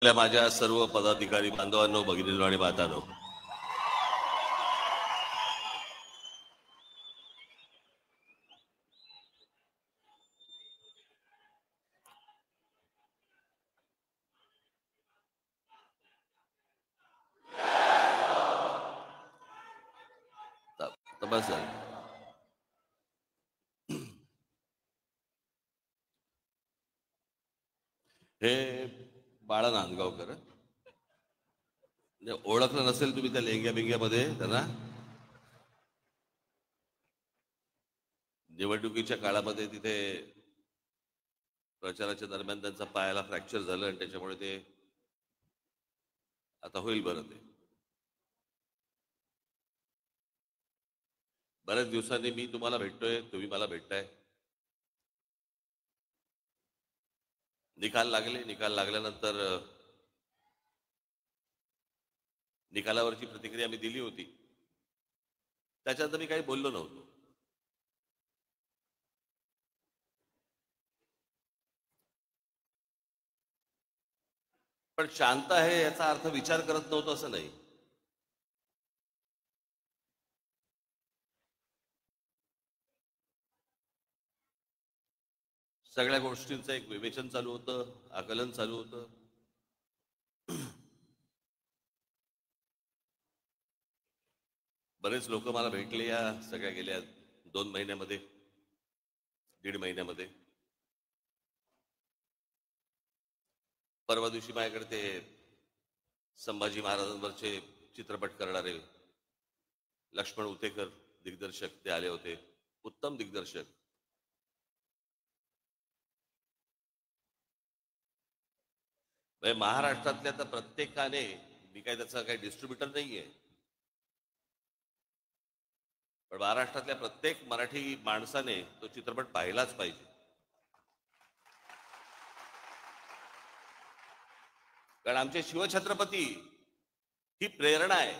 माझ्या सर्व पदाधिकारी बांधवांनो, भगिनींनो आणि मातांनो, बस हे बाळा नांदगावकर, ओळखलं नसेल तुम्ही त्या लेंग्या बिंग्यामध्ये त्यांना. निवडणुकीच्या काळामध्ये तिथे प्रचाराच्या दरम्यान त्यांचा पायाला फ्रॅक्चर झालं आणि त्याच्यामुळे ते आता होईल बरं. ते बऱ्याच दिवसांनी मी तुम्हाला भेटतोय, तुम्ही मला भेटताय. निकाल लागल्यानंतर निकालावरची प्रतिक्रिया मी दिली होती. त्याच्यानंतर मी काही बोललो नव्हतो. पण शांत आहे याचा अर्थ विचार करत नव्हतो असं नाही. सगळ्या गोष्टींचं एक विवेचन चालू होतं, आकलन चालू होतं. बरेच लोक मला भेटले या सगळ्या गेल्या 2 महिन्यामध्ये, 1.5 महिन्यामध्ये. परवा दिवशी माझ्याकडे ते संभाजी महाराजांवरचे चित्रपट करणारे लक्ष्मण उतेकर दिग्दर्शक ते आले होते. उत्तम दिग्दर्शक. महाराष्ट्रातल्या तर प्रत्येकाने, मी काही त्याचा काही डिस्ट्रीब्युटर नाहीये, पण महाराष्ट्रातल्या प्रत्येक मराठी माणसाने तो चित्रपट पाहिलाच पाहिजे. कारण आमचे शिवछत्रपती ही प्रेरणा आहे.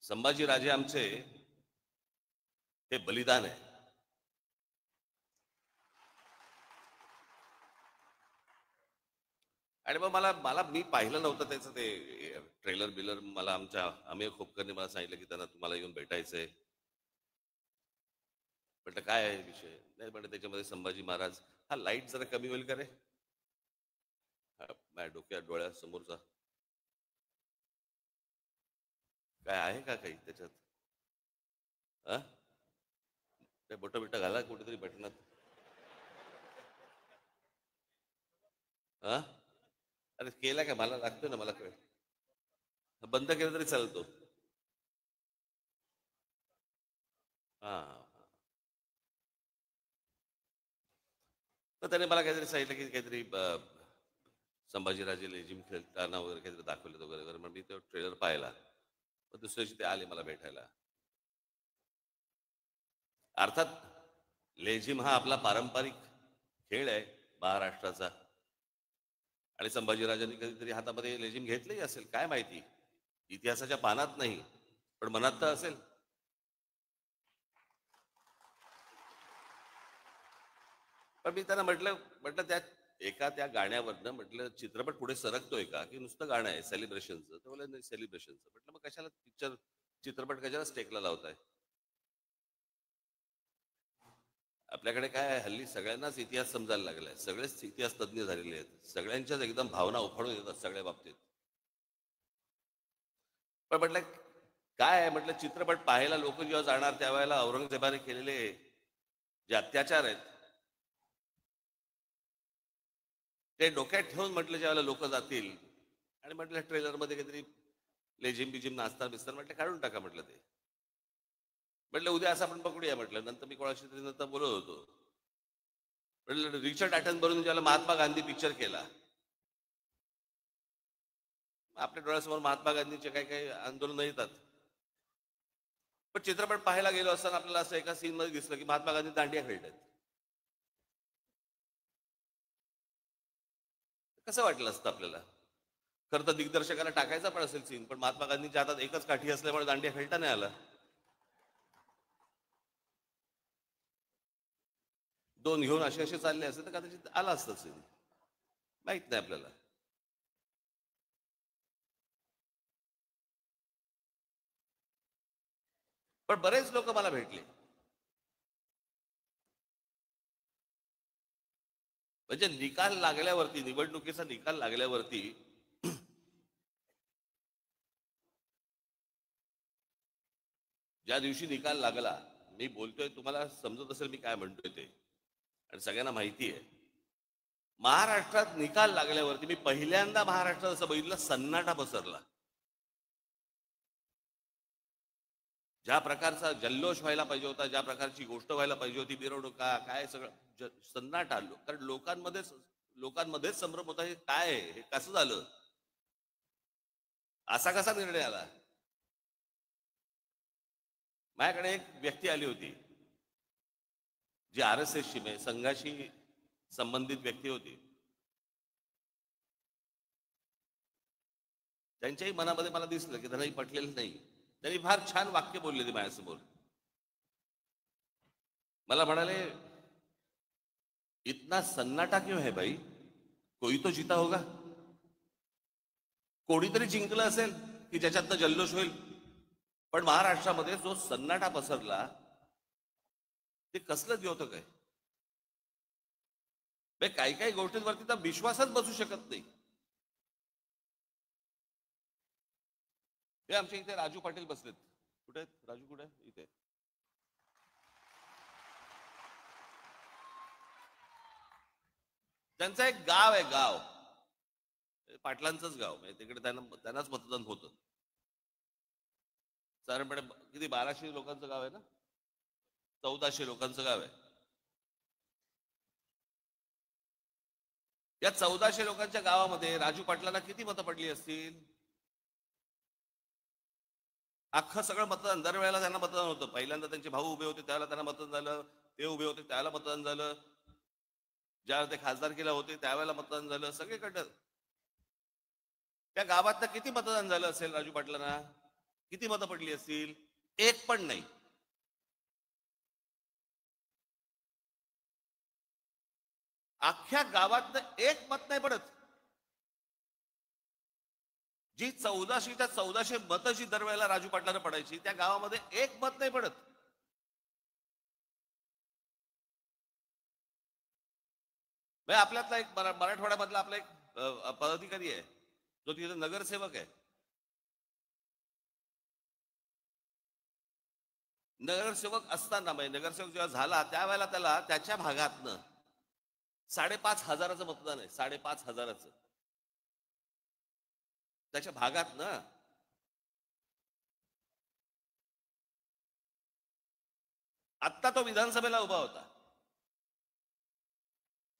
संभाजीराजे आमचे हे बलिदान आहे. आणि मग मला मी पाहिलं नव्हतं त्याचं ते ट्रेलर बिलर. मला आमच्या अमेय खोपकरने मला सांगितलं की त्यांना तुम्हाला येऊन भेटायचंय. म्हटलं काय आहे विषय. नाही म्हटलं त्याच्यामध्ये संभाजी महाराज. हा लाईट जरा कमी होईल का रे, माझ्या डोक्यात डोळ्यासमोरचा काय आहे का काही त्याच्यात. बोट बिट घाला कुठेतरी बटनात. अरे केला का, मला लागतो ना, मला कळ. बंद केलं तरी चालतो. हा. तर त्याने मला काहीतरी सांगितलं की काहीतरी संभाजीराजे लेझिम खेळताना वगैरे काहीतरी दाखवलं वगैरे वगैरे. मग मी तो ट्रेलर पाहिला. मग दुसऱ्या दिवशी ते आले मला भेटायला. अर्थात लेझिम हा आपला पारंपरिक खेळ आहे महाराष्ट्राचा. आणि संभाजीराजांनी कधीतरी हातामध्ये लेझिम घेतलंही असेल, काय माहिती. इतिहासाच्या पानात नाही, पण मनात तर असेल. पण मी त्यांना म्हटलं त्या गाण्यावरनं म्हटलं चित्रपट पुढे सरकतोय का, की नुसतं गाणं आहे सेलिब्रेशनचं. तर बोला नाही, सेलिब्रेशनचं. म्हटलं मग कशाला चित्रपट कशाला स्टेकला लावताय. आपल्याकडे काय आहे, हल्ली सगळ्यांनाच इतिहास समजायला लागलाय. सगळेच इतिहास तज्ज्ञ झालेले आहेत. सगळ्यांच्याच एकदम भावना उफाळून येतात सगळ्या बाबतीत. पण म्हटलं काय आहे, म्हटलं चित्रपट पाहायला लोक जेव्हा जाणार त्यावेळेला औरंगजेबाने केलेले जे अत्याचार आहेत ते डोक्यात ठेवून म्हटलं ज्यावेळेला लोक जातील. आणि म्हटलं ट्रेलरमध्ये काहीतरी लेझिम बिजिम नाचता बिस्तार, म्हटलं काढून टाका म्हटलं ते. म्हटलं उद्या असं आपण पकडूया म्हटलं. नंतर मी कोणाशी तरी नंतर बोलत होतो. म्हटलं रिचर्ड ॲटनबरोबर ज्याला महात्मा गांधी पिक्चर केला, आपल्या डोळ्यासमोर महात्मा गांधीचे काही काही आंदोलन येतात. पण चित्रपट पाहायला गेलो असताना आपल्याला असं एका सीन मध्ये दिसलं की महात्मा गांधी दांडिया खेळतात. कसं वाटलं असतं आपल्याला. खरं तर दिग्दर्शकाला टाकायचा पण असेल सीन, पण महात्मा गांधींच्या हातात एकच काठी असल्यामुळे दांडिया खेळता नाही आला. 2 घेऊन असे चालले असेल तर कदाचित आला असतं सीन. माहित नाही आपल्याला. पण बरेच लोक मला भेटले, म्हणजे निकाल लागल्यावरती, निवडणुकीचा निकाल लागल्यावरती ज्या दिवशी निकाल लागला, मी बोलतोय, तुम्हाला समजत असेल मी काय म्हणतोय ते, आणि सगळ्यांना माहिती आहे. महाराष्ट्रात निकाल लागल्यावरती मी पहिल्यांदा महाराष्ट्रात असं बघितलं, सन्नाटा पसरला. ज्या प्रकारचा जल्लोष व्हायला पाहिजे होता, ज्या प्रकारची गोष्ट व्हायला पाहिजे होती, मिरवणुका काय सगळं, सन्नाट आलो. कारण लोकांमध्येच संभ्रम होता, हे काय आहे, हे कसं झालं, असा कसा निर्णय आला. माझ्याकडे एक व्यक्ती आली होती, जी RSSची म्हणजे संघाशी संबंधित व्यक्ती होती. त्यांच्याही मनामध्ये मला दिसलं की त्यांनाही पटलेलं नाही. त्यांनी फार छान वाक्य बोलले ते माझ्यासमोर. मला म्हणाले, इतना सन्नाटा क्यों है भाई, कोई तो जीता होगा, कोणीतरी जिंकलं असेल की ज्याच्यातनं जल्लोष होईल. पण महाराष्ट्रामध्ये जो सन्नाटा पसरला, ते कसलं द्योतक आहे. काही काही गोष्टींवरती तर विश्वासच बसू शकत नाही. हे आमच्या इथे राजू पाटील बसलेत. कुठे आहेत राजू, कुठे आहे? इथे. त्यांचं एक गाव आहे, गाव पाटलांचंच गाव, म्हणजे तिकडे त्यांनाच मतदान होतं. साधारणपणे किती, 1200 लोकांचं गाव आहे ना, 1400 लोकांचं गाव आहे. या 1400 लोकांच्या गावामध्ये राजू पाटलांना किती मतं पडली असतील? अख्खं सगळं मतदान, दरवेळेला त्यांना मतदान होतं. पहिल्यांदा त्यांचे भाऊ उभे होते त्यावेळेला त्यांना मतदान झालं, ते उभे होते त्यावेळेला मतदान झालं, ज्यावेळेला ते खासदारकीला होते त्यावेळेला मतदान झालं, सगळीकडं. त्या गावातनं किती मतदान झालं असेल राजू पाटलांना? किती मतं पडली असतील? एक पण नाही. अख्ख्या गावातनं एक मत नाही पडत. जी 1400 मतं जी दरवेळेला राजू पाटलांना पडायची, त्या गावामध्ये एक मत नाही पडत. आपल्यातला एक मराठवाड्यामधला आपला एक पदाधिकारी आहे, जो तिथे नगरसेवक आहे. नगरसेवक असताना, म्हणजे नगरसेवक जेव्हा झाला त्यावेळेला त्याला त्याच्या भागातनं 5,500 मतदान आहे. 5,500 त्याच्या भागातनं. आत्ता तो विधानसभेला उभा होता,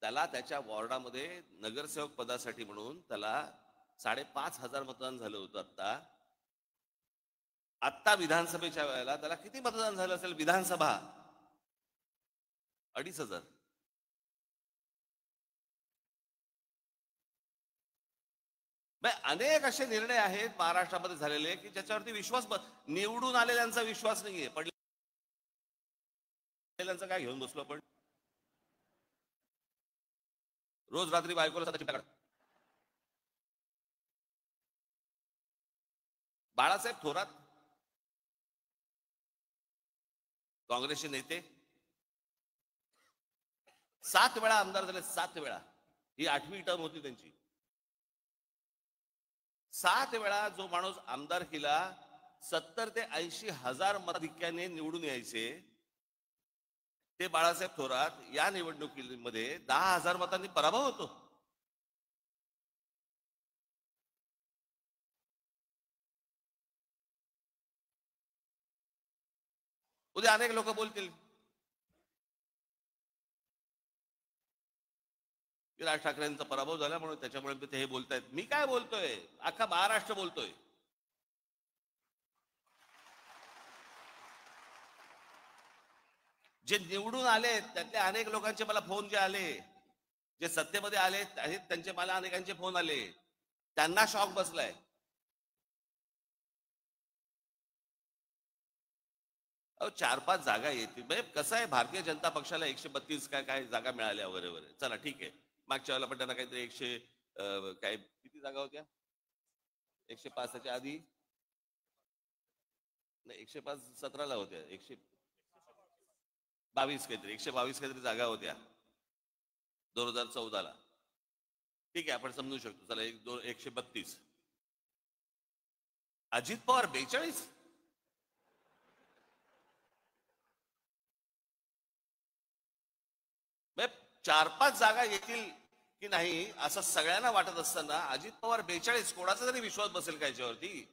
त्याला त्याच्या वॉर्डामध्ये नगरसेवक पदासाठी म्हणून त्याला 5,500 मतदान झालं होतं. आत्ता विधानसभेच्या वेळेला त्याला किती मतदान झालं असेल? विधानसभा 2,500. अनेक असे निर्णय आहेत महाराष्ट्रामध्ये झालेले की ज्याच्यावरती निवडून आलेल्यांचा विश्वास नाहीये. पडलेल्यांचा काय घेऊन बसलो आपण? रोज रात्री बायकोला बाळासाहेब थोरात काँग्रेसचे नेते 7 वेळा आमदार झाले. 7 वेळा. ही 8वी टर्म होती त्यांची. 7 वेळा जो माणूस आमदार केला, 70 ते 80 हजार मताधिक्याने निवडून यायचे, ते बाळासाहेब थोरात या निवडणुकीमध्ये 10,000 मतांनी पराभव होतो. उद्या अनेक लोक बोलतील की राज ठाकरेंचा पराभव झाला म्हणून त्याच्यामुळे ते हे बोलतायत. मी काय बोलतोय? अख्खा महाराष्ट्र बोलतोय. जे निवडून आले त्यातले अनेक लोकांचे मला फोन जे आले, जे सत्तेमध्ये आले आहेत, त्यांचे मला अनेकांचे फोन आले, त्यांना शॉक बसलाय. अहो 4-5 जागा येतील. म्हणजे कसं आहे, भारतीय जनता पक्षाला 132 काय जागा मिळाल्या वगैरे वगैरे, चला ठीक आहे. मागच्या वेळेला पण त्यांना काहीतरी 100 काय किती जागा होत्या? 105च्या आधी नाही 105-17ला होत्या, 122 काहीतरी, 122 काहीतरी जागा होत्या 2014ला. ठीक आहे, आपण समजू शकतो. चला 132. अजित पवार 42. म्हणजे 4-5 जागा येतील की नाही असं सगळ्यांना वाटत असताना अजित पवार 42, कोणाचा तरी विश्वास बसेल का याच्यावरती?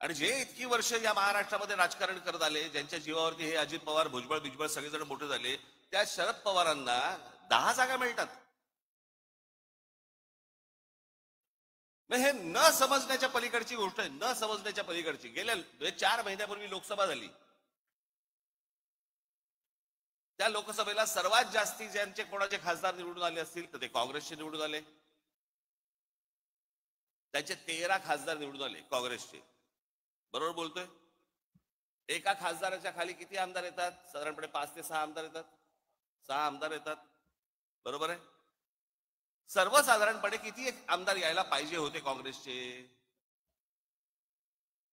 आणि जे इतकी वर्ष या महाराष्ट्रामध्ये राजकारण करत आले, ज्यांच्या जीवावरती हे अजित पवार, भुजबळ बिजबळ सगळेजण मोठे झाले, त्या शरद पवारांना 10 जागा मिळतात. हे न समजण्याच्या पलीकडची गोष्ट आहे, न समजण्याच्या पलीकडची. गेल्या 4 महिन्यापूर्वी लोकसभा झाली. त्या लोकसभेला सर्वात जास्ती ज्यांचे कोणाचे खासदार निवडून आले असतील तर ते काँग्रेसचे निवडून आले. त्यांचे 13 खासदार निवडून आले काँग्रेसचे. बरोबर बोलतोय? एका खासदाराच्या खाली किती आमदार येतात? साधारणपणे 5 ते 6 आमदार येतात. 6 आमदार येतात. बरोबर आहे? सर्वसाधारणपणे किती आमदार यायला पाहिजे होते काँग्रेसचे?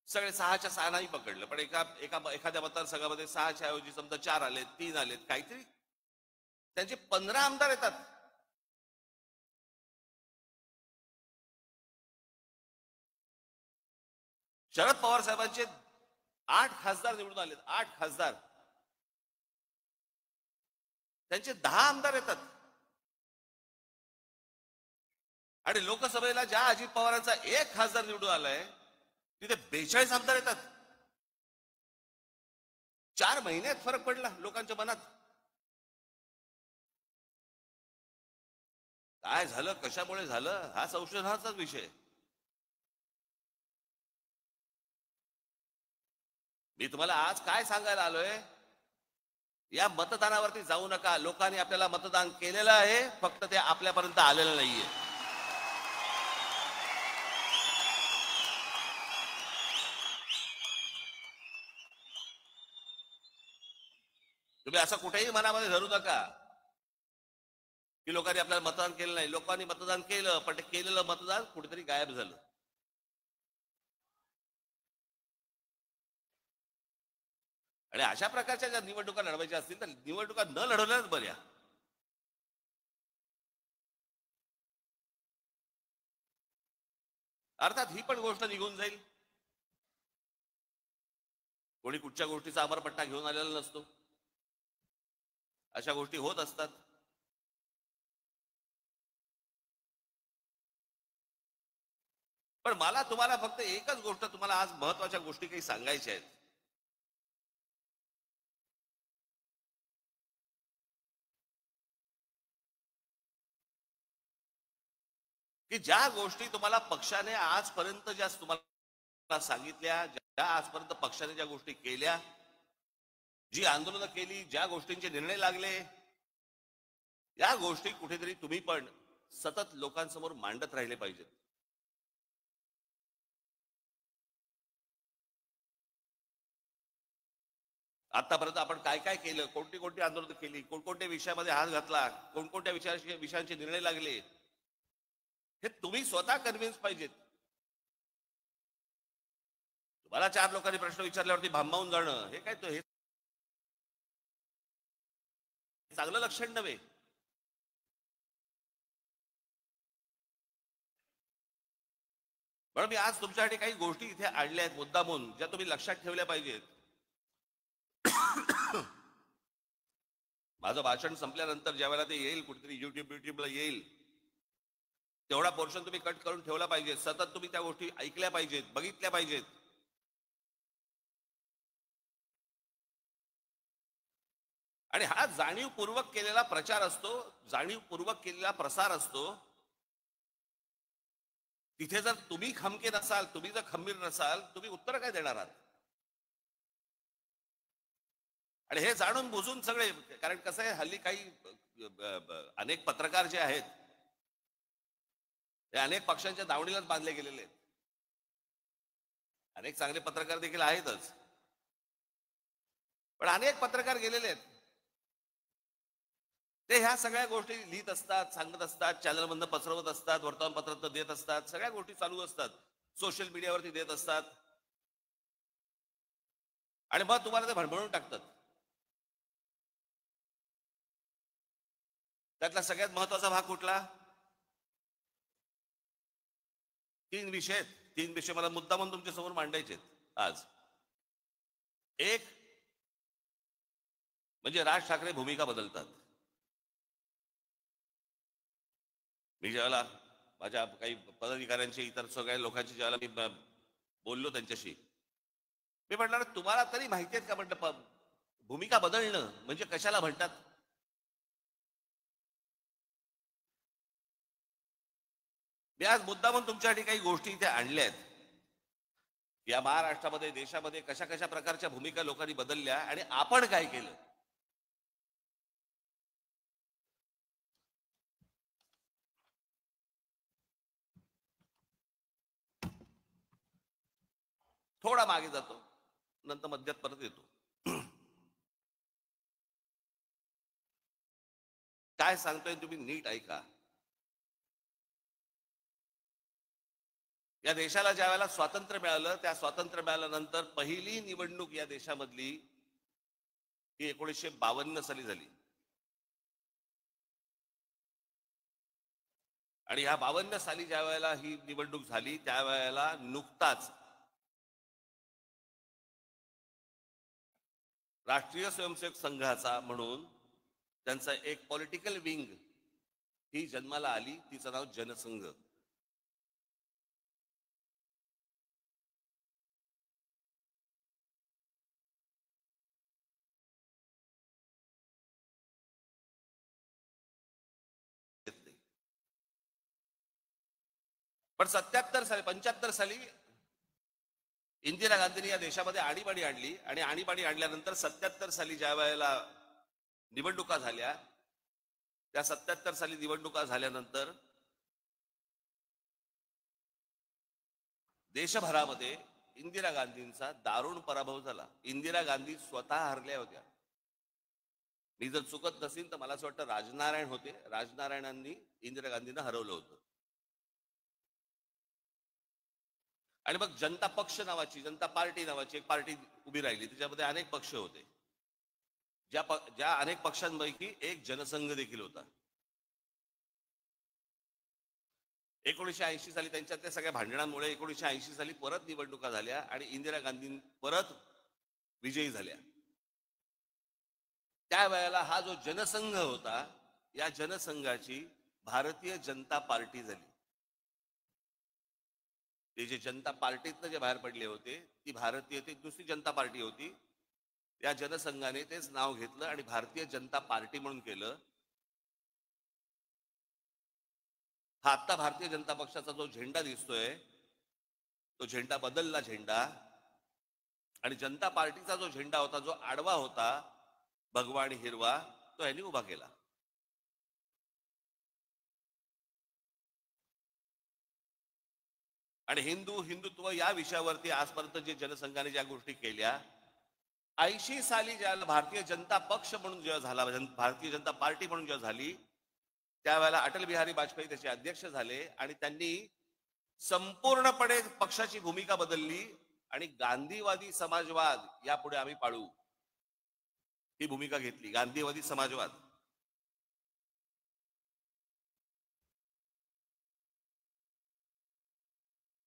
सगळे 6च्या 6 नाही पकडलं, पण एखाद्या मतदारसंघामध्ये 6च्या ऐवजी समजा 4 आलेत, 3 आलेत, काहीतरी त्यांचे 15 आमदार येतात. शरद पवार साहेबांचे 8 खासदार निवडून आलेत. 8 खासदार, त्यांचे 10 आमदार येतात. आणि लोकसभेला ज्या अजित पवारांचा 1 खासदार निवडून आलाय तिथे 42 आमदार येतात. 4 महिन्यात फरक पडला लोकांच्या मनात. काय झालं, कशामुळे झालं, हा संशोधनाचाच विषय. मी तुम्हाला आज काय सांगायला आलोय, या मतदानावरती जाऊ नका. लोकांनी आपल्याला मतदान केलेलं आहे, फक्त ते आपल्यापर्यंत आलेलं नाहीये. तुम्ही असं कुठेही मनामध्ये धरू नका की लोकांनी आपल्याला मतदान केलं नाही. लोकांनी मतदान केलं, पण ते केलेलं मतदान कुठेतरी गायब झालं. आणि अशा प्रकारच्या ज्या निवडणुका लढवायच्या असतील तर निवडणुका न लढवल्याच बऱ्या. अर्थात ही पण गोष्ट निघून जाईल. कोणी कुठच्या गोष्टीचा अमरपट्टा घेऊन आलेला नसतो. अशा गोष्टी होत असतात. पण मला तुम्हाला फक्त एकच गोष्ट, तुम्हाला आज महत्वाच्या गोष्टी काही सांगायच्या आहेत. की ज्या गोष्टी तुम्हाला पक्षाने आजपर्यंत ज्या तुम्हाला सांगितल्या, ज्या आजपर्यंत पक्षाने ज्या गोष्टी केल्या, जी आंदोलनं केली, ज्या गोष्टींचे निर्णय लागले, या गोष्टी कुठेतरी तुम्ही पण सतत लोकांसमोर मांडत राहिले पाहिजेत. आतापर्यंत आपण काय काय केलं, कोणती कोणती आंदोलनं केली, कोणकोणत्या विषयामध्ये हात घातला, कोणकोणत्या विषयांचे निर्णय लागले, हे तुम्ही स्वतः कन्व्हिन्स पाहिजेत. तुम्हाला 4 लोकांनी प्रश्न विचारल्यावरती भांबावून जाणं, हे काय हे चांगलं लक्षण नव्हे. म्हणून मी आज तुमच्यासाठी काही गोष्टी इथे आणल्या आहेत मुद्दामून, ज्या तुम्ही लक्षात ठेवल्या पाहिजेत. माझं भाषण संपल्यानंतर ज्यावेळेला ते येईल, कुठेतरी युट्यूबला येईल, तेवढा पोर्शन तुम्ही कट करून ठेवला पाहिजे. सतत तुम्ही त्या गोष्टी ऐकल्या पाहिजेत, बघितल्या पाहिजेत. आणि हा जाणीवपूर्वक केलेला प्रचार असतो, जाणीवपूर्वक केलेला प्रसार असतो. तिथे जर तुम्ही खमके नसाल, तुम्ही जर खंबीर नसाल, तुम्ही उत्तर काय देणार आहात? आणि हे जाणून बुजून सगळे, कारण कसं आहे, हल्ली काही अनेक पत्रकार जे आहेत ते अनेक पक्षांच्या दावणीलाच बांधले गेलेले आहेत. अनेक चांगले पत्रकार देखील आहेतच, पण अनेक पत्रकार गेलेले आहेत. ते ह्या सगळ्या गोष्टी लिहित असतात, सांगत असतात, चॅनलमधनं पसरवत असतात, वर्तमानपत्रात देत असतात, सगळ्या गोष्टी चालू असतात, सोशल मीडियावरती देत असतात आणि मग तुम्हाला ते भणभणून टाकतात. त्यातला सगळ्यात महत्वाचा भाग कुठला? 3 विषय आहेत. 3 विषय मला मुद्दामून तुमच्या समोर मांडायचे आहेत आज. एक म्हणजे राज ठाकरे भूमिका बदलतात. मी ज्यावेळेला माझ्या काही पदाधिकाऱ्यांशी, इतर सगळ्या लोकांशी ज्यावेळेला मी बोललो त्यांच्याशी, मी म्हटलं तुम्हाला तरी माहिती आहेत का म्हटलं भूमिका बदलणं म्हणजे कशाला म्हणतात? मी आज मुद्दामून तुमच्यासाठी काही गोष्टी इथे आणल्या आहेत. या महाराष्ट्रामध्ये, देशामध्ये कशा कशा प्रकारच्या भूमिका लोकांनी बदलल्या आणि आपण काय केलं. थोडा मागे जातो, नंतर मध्यात परत येतो. काय सांगतोय तुम्ही नीट ऐका. या देशाला ज्या वेळेला स्वातंत्र्य मिळालं, त्या स्वातंत्र्य मिळाल्यानंतर पहिली निवडणूक या देशामधली ही 1952 साली झाली. आणि ह्या 52 साली ज्या वेळेला ही निवडणूक झाली, त्यावेळेला नुकताच राष्ट्रीय स्वयंसेवक संघाचा म्हणून त्यांचा एक पॉलिटिकल विंग ही जन्माला आली, तिचं नाव जनसंघ. पण 77 साली, 75 साली इंदिरा गांधींनी या देशामध्ये आणीबाणी आणली आणि आणीबाणी आणल्यानंतर 77 साली ज्या वेळेला निवडणुका झाल्या, त्या 77 साली निवडणुका झाल्यानंतर देशभरामध्ये इंदिरा गांधींचा दारुण पराभव झाला. इंदिरा गांधी स्वतः हरल्या होत्या. मी जर चुकत नसेल तर मला असं वाटतं राजनारायण होते, राजनारायणांनी इंदिरा गांधींना हरवलं होतं. आणि मग जनता पक्ष नावाची, जनता पार्टी नावाची एक पार्टी उभी राहिली, त्याच्यामध्ये अनेक पक्ष होते. ज्या अनेक पक्षांपैकी एक जनसंघ देखील होता. 1980 साली त्यांच्यातल्या सगळ्या भांडणांमुळे 1980 साली परत निवडणुका झाल्या आणि इंदिरा गांधी परत विजयी झाल्या. त्यावेळेला हा जो जनसंघ होता, या जनसंघाची भारतीय जनता पार्टी झाली. ते जे जनता पार्टीतनं जे बाहेर पडले होते, ती भारतीय, ती दुसरी जनता पार्टी होती. या जनसंघाने तेच नाव घेतलं आणि भारतीय जनता पार्टी म्हणून केलं. हा आता भारतीय जनता पक्षाचा जो झेंडा दिसतोय, तो झेंडा बदलला झेंडा. आणि जनता पार्टीचा जो झेंडा होता, जो आडवा होता, भगवा आणि हिरवा, तो यांनी उभा केला. आणि हिंदुत्व या विषयावरती आजपर्यंत जे जनसंघाने ज्या गोष्टी केल्या, 80 साली ज्याला भारतीय जनता पक्ष म्हणून जेव्हा झाला, भारतीय जनता पार्टी म्हणून जेव्हा झाली, त्यावेळेला अटल बिहारी वाजपेयी त्याचे अध्यक्ष झाले आणि त्यांनी संपूर्णपणे पक्षाची भूमिका बदलली आणि गांधीवादी समाजवाद यापुढे आम्ही पाळू ही भूमिका घेतली. गांधीवादी समाजवाद.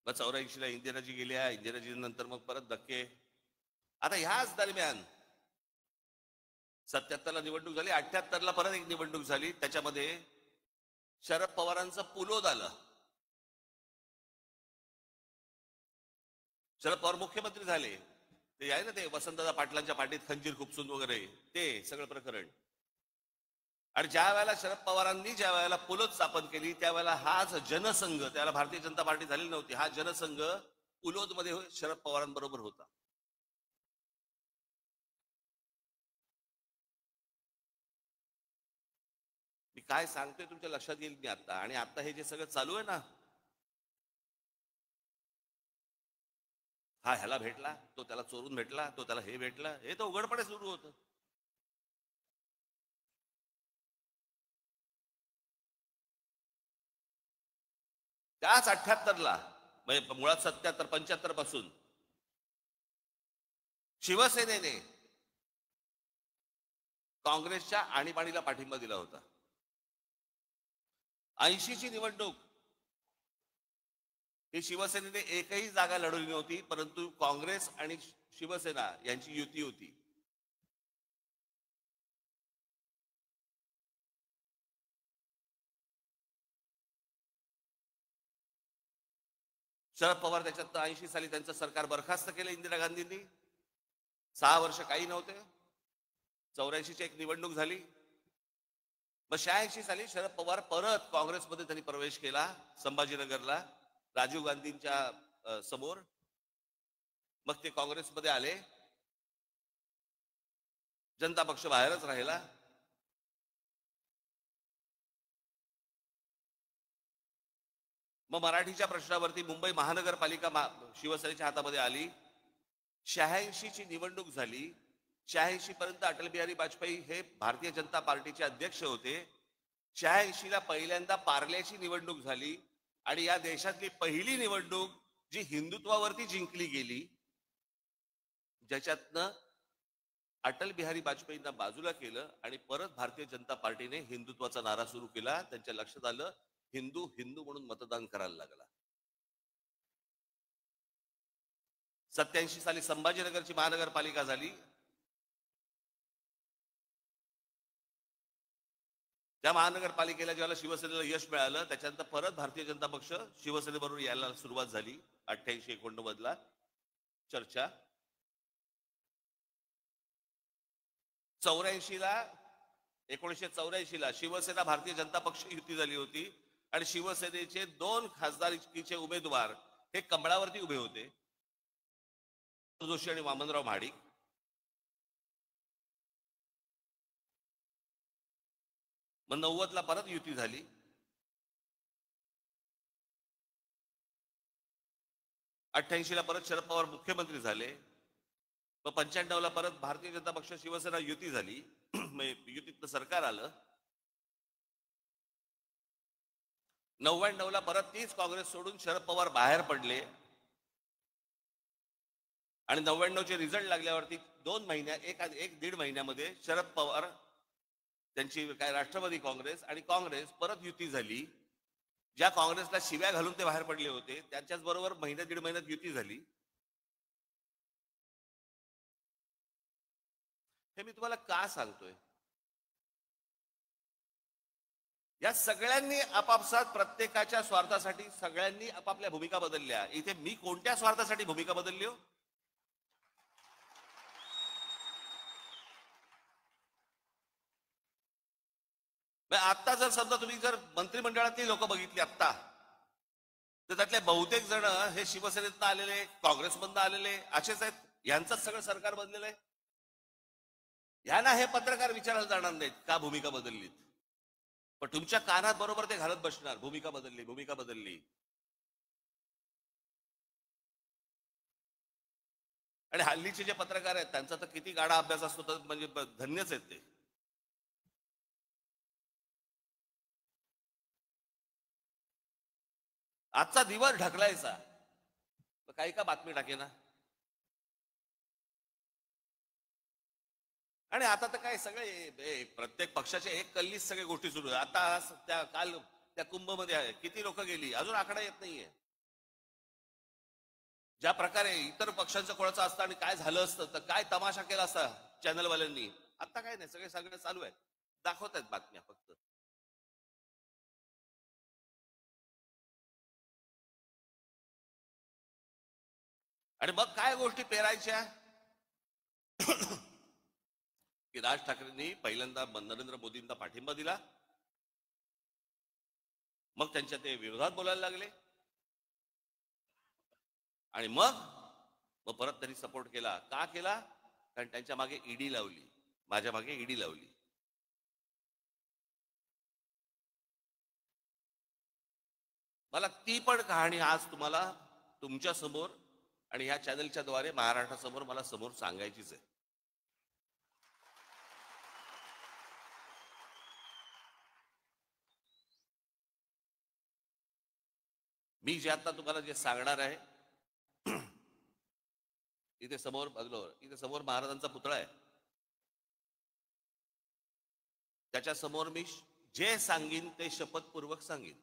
मग 84 ला इंदिराजी गेल्या, इंदिराजी नंतर मग परत धक्के. आता ह्याच दरम्यान 77 ला निवडणूक झाली, 78 ला परत एक निवडणूक झाली, त्याच्यामध्ये शरद पवारांचं पुलोद आलं. शरद पवार मुख्यमंत्री झाले. ते आहे ना, ते वसंतदादा पाटलांच्या पाठीत खंजीर खुपसून वगैरे ते सगळं प्रकरण. आणि ज्या वेळेला शरद पवारांनी ज्या वेळेला पुलोद स्थापन केली, त्यावेळेला हाच जनसंघ, त्याला भारतीय जनता पार्टी झालेली नव्हती, हा जनसंघ पुलोद मध्ये शरद पवारांबरोबर होता. मी काय सांगतोय तुमच्या लक्षात येईल मी आता. आणि आता हे जे सगळं चालू आहे ना, हा ह्याला भेटला, तो त्याला चोरून भेटला, तो त्याला हे भेटला, हे तर उघडपणे सुरू होतं. त्याच 78ला म्हणजे मुळात 77 75 पासून शिवसेनेने काँग्रेसच्या आणीबाणीला पाठिंबा दिला होता. 80ची निवडणूक ही शिवसेनेने एकही जागा लढवली नव्हती, परंतु काँग्रेस आणि शिवसेना यांची युती होती. शरद पवार त्याच्यात 80 साली त्यांचं सरकार बरखास्त केलं इंदिरा गांधींनी. 6 वर्ष काही नव्हते. 84ची एक निवडणूक झाली. मग 86 साली शरद पवार परत काँग्रेसमध्ये त्यांनी प्रवेश केला संभाजीनगरला राजीव गांधींच्या समोर. मग ते काँग्रेसमध्ये आले. जनता पक्ष बाहेरच राहिला. मग मराठीच्या प्रश्नावरती मुंबई महानगरपालिका शिवसेनेच्या हातामध्ये आली. 86ची निवडणूक झाली. 86 पर्यंत अटल बिहारी वाजपेयी हे भारतीय जनता पार्टीचे अध्यक्ष होते. 86ला पहिल्यांदा पार्ल्याची निवडणूक झाली आणि या देशातली पहिली निवडणूक जी हिंदुत्वावरती जिंकली गेली, ज्याच्यातनं अटल बिहारी वाजपेयींना बाजूला केलं आणि परत भारतीय जनता पार्टीने हिंदुत्वाचा नारा सुरू केला. त्यांच्या लक्षात आलं हिंदू हिंदू म्हणून मतदान करायला लागला. 87 साली संभाजीनगरची महानगरपालिका झाली. त्या महानगरपालिकेला ज्यावेळेला शिवसेनेला यश मिळालं, त्याच्यानंतर परत भारतीय जनता पक्ष शिवसेनेबरोबर यायला सुरुवात झाली. 88-89 चर्चा. 1984ला शिवसेना भारतीय जनता पक्ष युती झाली होती आणि शिवसेनेचे 2 खासदारकीचे उमेदवार हे कमळावरती उभे होते, जोशी आणि वामनराव महाडिक. मग 90ला परत युती झाली. ला परत शरद पवार मुख्यमंत्री झाले. मग 95ला परत भारतीय जनता पक्ष शिवसेना युती झाली. युतीतलं सरकार आलं. 99ला परत तीच काँग्रेस सोडून शरद पवार बाहेर पडले आणि 99चे रिझल्ट लागल्यावरती 2 महिन्या एक दीड महिन्यामध्ये शरद पवार त्यांची काय राष्ट्रवादी काँग्रेस आणि काँग्रेस परत युती झाली. ज्या काँग्रेसला शिव्या घालून ते बाहेर पडले होते त्यांच्याच बरोबर दीड महिन्यात युती झाली. हे मी तुम्हाला का सांगतोय? या सगळ्यांनी आपापसात प्रत्येकाच्या स्वार्थासाठी सगळ्यांनी आपापल्या भूमिका बदलल्या. इथे मी कोणत्या स्वार्थासाठी भूमिका बदलली हो? आता जर समजा तुम्ही जर मंत्रिमंडळातली लोक बघितली आता, तर त्यातले बहुतेक जण हे शिवसेनेतनं आलेले, काँग्रेसमधनं आलेले असेच आहेत. यांचंच सगळं सरकार बनलेलं आहे. यांना हे पत्रकार विचारायला जाणार नाहीत का भूमिका बदललीत, पण तुमच्या कानात बरोबर ते घालत बसणार भूमिका बदलली, भूमिका बदलली. आणि हल्लीचे जे पत्रकार आहेत त्यांचा तर किती गाडा अभ्यास असतो, तर म्हणजे धन्यच आहेत ते. आजचा दिवस ढकलायचा तर काही का बातमी टाके ना. आणि आता तर काय सगळे प्रत्येक पक्षाच्या एक कल्लीच सगळ्या गोष्टी सुरू आहेत. आता काल त्या कुंभमध्ये आहे किती लोक गेली अजून आकडा येत नाहीये. ज्या प्रकारे इतर पक्षांचं कोणाचं असतं आणि काय झालं असतं, तर काय तमाशा केला असता चॅनलवाल्यांनी. आता काय नाही, सगळे चालू आहेत, दाखवत आहेत बातम्या फक्त. आणि मग काय गोष्टी पेरायच्या की राज ठाकरेंनी पहिल्यांदा नरेंद्र मोदींना पाठिंबा दिला, मग त्यांच्या ते विरोधात बोलायला लागले आणि मग परत त्यांनी सपोर्ट केला. का केला? कारण त्यांच्या मागे ईडी लावली, माझ्या मागे ईडी लावली. मला ती पण कहाणी आज तुम्हाला तुमच्या समोर आणि ह्या चॅनलच्या द्वारे महाराष्ट्रासमोर मला समोर सांगायचीच आहे. मी जे आता तुम्हाला जे सांगणार आहे, इथे समोर बघलो, इथे समोर महाराजांचा पुतळा आहे. त्याच्या समोर मी जे सांगीन ते शपथपूर्वक सांगीन.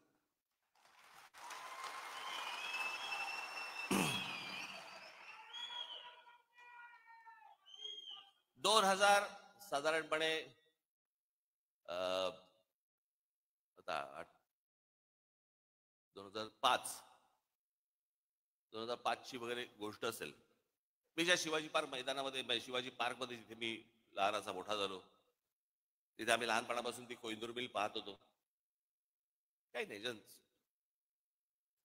साधारणपणे आता 2005 ची वगैरे गोष्ट असेल. मी ज्या शिवाजी पार्क मैदानामध्ये, शिवाजी पार्कमध्ये जिथे मी लहानाचा मोठा झालो, तिथे आम्ही लहानपणापासून ती कोइंदूर मिल पाहत होतो. काही नाही,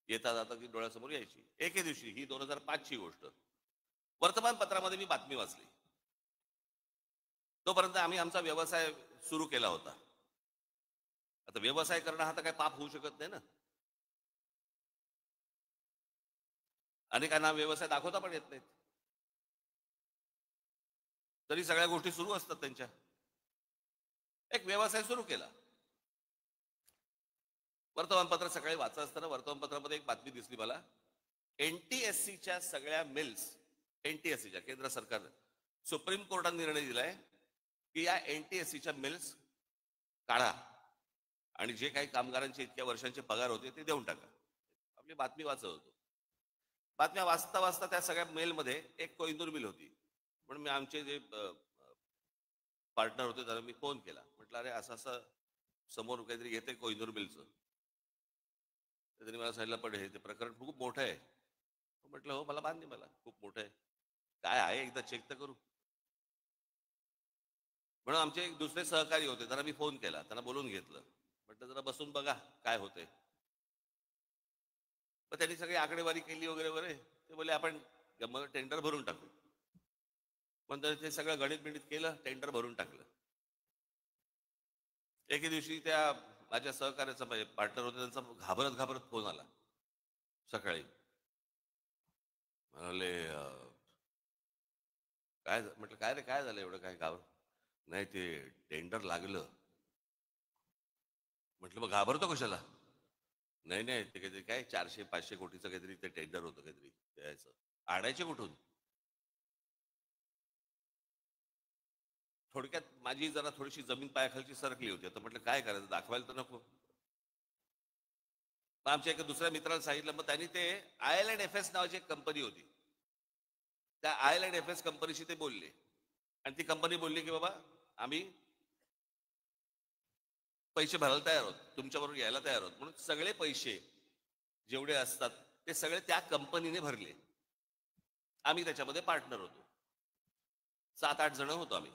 येता जाता ती डोळ्यासमोर यायची. एके दिवशी, ही 2005 ची गोष्ट, वर्तमानपत्रामध्ये मी बातमी वाचली. तोपर्यंत आम्ही आमचा व्यवसाय सुरू केला होता. आता व्यवसाय करणं हा तर काही पाप होऊ शकत नाही ना. अनेकांना व्यवसाय दाखवता पण येत नाहीत, तरी सगळ्या गोष्टी सुरू असतात त्यांच्या. एक व्यवसाय सुरू केला. वर्तमानपत्र सकाळी वाचत असताना वर्तमानपत्रामध्ये एक बातमी दिसली मला. एनटीएससीच्या सगळ्या मिल्स, एनटीएससीच्या, केंद्र सरकारनं सुप्रीम कोर्टाने निर्णय दिलाय की या एनटीएससीच्या मिल्स काढा आणि जे काही कामगारांचे इतक्या वर्षांचे पगार होते ते देऊन टाका. आपली बातमी वाचत होतो. बातम्या वाचता वाचता त्या सगळ्या मेलमध्ये एक कोइंदूर मिल होती. म्हणून मी आमचे जे पार्टनर होते त्याला मी फोन केला. म्हटलं, अरे असं असं समोर काहीतरी येते कोइंदूर मिलचं. त्यांनी मला सांगितलं, पण हे ते प्रकरण खूप मोठं आहे. म्हटलं, हो मला मान्य, मला खूप मोठं आहे. काय आहे एकदा चेक तर करू. म्हणून आमचे एक दुसरे सहकारी होते, त्यांना मी फोन केला, त्यांना बोलून घेतलं. म्हटलं जरा बसून बघा काय होते. मग त्यांनी सगळी आकडेवारी केली वगैरे वगैरे. ते बोलले आपण टेंडर भरून टाकू. पण ते सगळं गणित बिणित केलं, टेंडर भरून टाकलं. एके दिवशी त्या माझ्या सहकार्याचा पार्टनर होता, त्यांचा घाबरत घाबरत फोन आला सकाळी. म्हणाले, काय? म्हटलं काय रे, काय झालं एवढं, काय घाबर? नाही ते टेंडर लागलं. म्हटलं मग घाबरतो कशाला? नाही नाही, ते काहीतरी काय 400-500 कोटीचं काहीतरी ते टेंडर होतं, काहीतरी द्यायचं. आणायचे कुठून? थोडक्यात माझी जरा थोडीशी जमीन पायाखालची सरकली होती. आता म्हटलं काय करायचं, दाखवायला तर नको. मग आमच्या एका दुसऱ्या मित्राला सांगितलं. मग त्यांनी ते आयलँड एफएस नावाची एक कंपनी होती, त्या आयलँड एफएस कंपनीशी ते बोलले. आणि ती कंपनी बोलली की बाबा आम्ही पैसे भरायला तयार आहोत, तुमच्याबरोबर यायला तयार आहोत. म्हणून सगळे पैसे जेवढे असतात ते सगळे त्या कंपनीने भरले. आम्ही त्याच्यामध्ये पार्टनर होतो. 7-8 जण होतो आम्ही.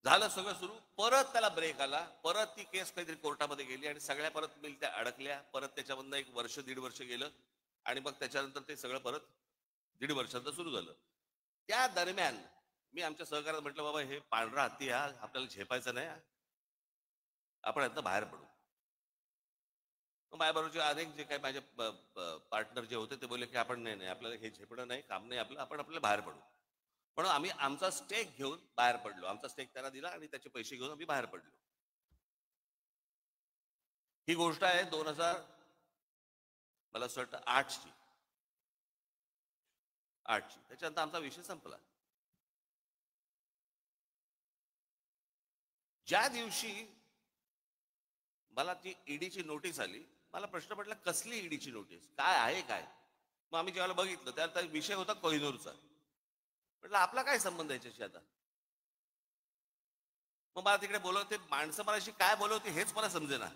झालं सगळं सुरू. परत त्याला ब्रेक आला. परत ती केस काहीतरी कोर्टामध्ये गेली आणि सगळ्या परत मिल त्या अडकल्या. परत त्याच्यामधनं 1 वर्ष 1.5 वर्ष गेलं आणि मग त्याच्यानंतर ते सगळं परत 1.5 वर्षांचं सुरू झालं. त्या दरम्यान मी आमच्या सहकार्यात म्हटलं, बाबा हे पांढरा हत्ती हा आपल्याला झेपायचा नाही, आपण यातनं बाहेर पडू. माझ्याबरोबरचे अनेक जे काही माझे पार्टनर जे होते ते बोलले की आपण नाही, आपल्याला हे झेपणं नाही, काम नाही आपलं, आपण आपल्याला बाहेर पडू. म्हणून आम्ही आमचा स्टेक घेऊन बाहेर पडलो. आमचा स्टेक त्याला दिला आणि त्याचे पैसे घेऊन आम्ही बाहेर पडलो. ही गोष्ट आहे 2000, मला असं वाटतं 8ची. त्याच्यानंतर आमचा विषय संपला. ज्या दिवशी मला ती ईडीची नोटीस आली, मला प्रश्न पडला कसली ईडीची नोटीस, काय आहे काय? मग आम्ही ज्यावेळेला बघितलं त्याचा विषय होता कोहिनूरचा. म्हटलं आपला काय संबंध याच्याशी आता? मग मला तिकडे बोलवते माणसं, मलाशी काय बोलवते हेच मला समजेना.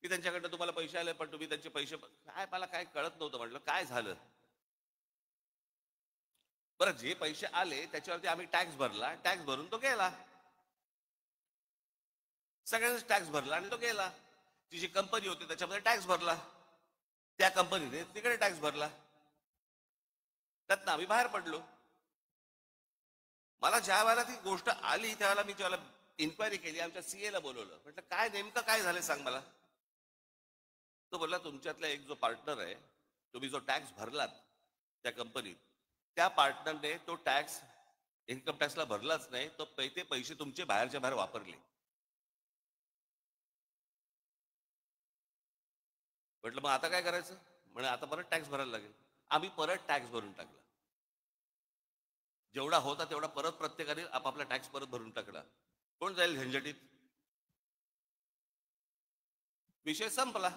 की त्यांच्याकडनं तुम्हाला पैसे आले पण तुम्ही त्यांचे पैसे काय, मला काय कळत नव्हतं. म्हटलं काय झालं? बरं, जे पैसे आले त्याच्यावरती आम्ही टॅक्स भरला, टॅक्स भरून तो गेला. सगळ्यांनी टॅक्स भरला आणि तो गेला. ती जी कंपनी होती त्याच्यामध्ये टॅक्स भरला, त्या कंपनीने तिकडे टॅक्स भरला, त्यातनं आम्ही बाहेर पडलो. मला ज्या वेळेला ती गोष्ट आली त्यावेळेला मी ज्यावेळेला इन्क्वायरी केली, आमच्या सीए ला बोलवलं. म्हटलं काय नेमकं काय झालं सांग मला. तो बोलला तुमच्यातला एक जो पार्टनर आहे, तुम्ही जो टॅक्स भरलात त्या कंपनीत, त्या पार्टनरने तो टॅक्स इन्कम टॅक्सला भरलाच नाही, तर ते पैसे तुमचे बाहेरच्या बाहेर वापरले. म्हटलं मग आता काय करायचं? म्हणे आता परत टॅक्स भरायला लागेल. आम्ही परत टॅक्स भरून टाकला. जेवढा होता तेवढा परत प्रत्येकाने आपापला टॅक्स परत भरून टाकला. कोण जाईल झंझटीत? विषय संपला.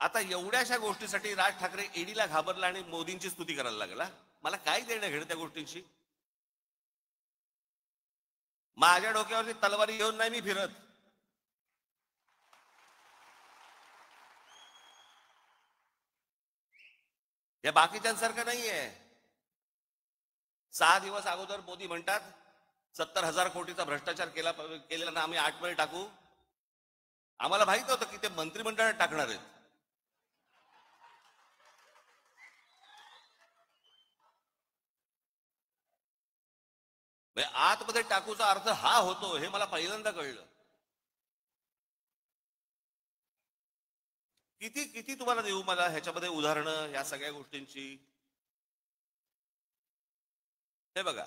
आता एवढ्याशा गोष्टीसाठी राज ठाकरे ईडीला घाबरला आणि मोदींची स्तुती करायला लागला. मला काय देणं घेणं त्या गोष्टींशी? माझ्या डोक्यावरती तलवारी घेऊन नाही मी फिरत. हे बाकीच्यांसारखं नाहीये. 6 दिवस अगोदर मोदी म्हणतात 70,000 कोटीचा भ्रष्टाचार केलेला ना आम्ही 8 मध्ये टाकू. आम्हाला माहित होतं की ते मंत्रिमंडळात टाकणार आहेत. आतमध्ये टाकूचा अर्थ हा होतो हे मला पहिल्यांदा कळलं. किती किती तुम्हाला देऊ मला ह्याच्यामध्ये उदाहरणं या सगळ्या गोष्टींची? हे बघा,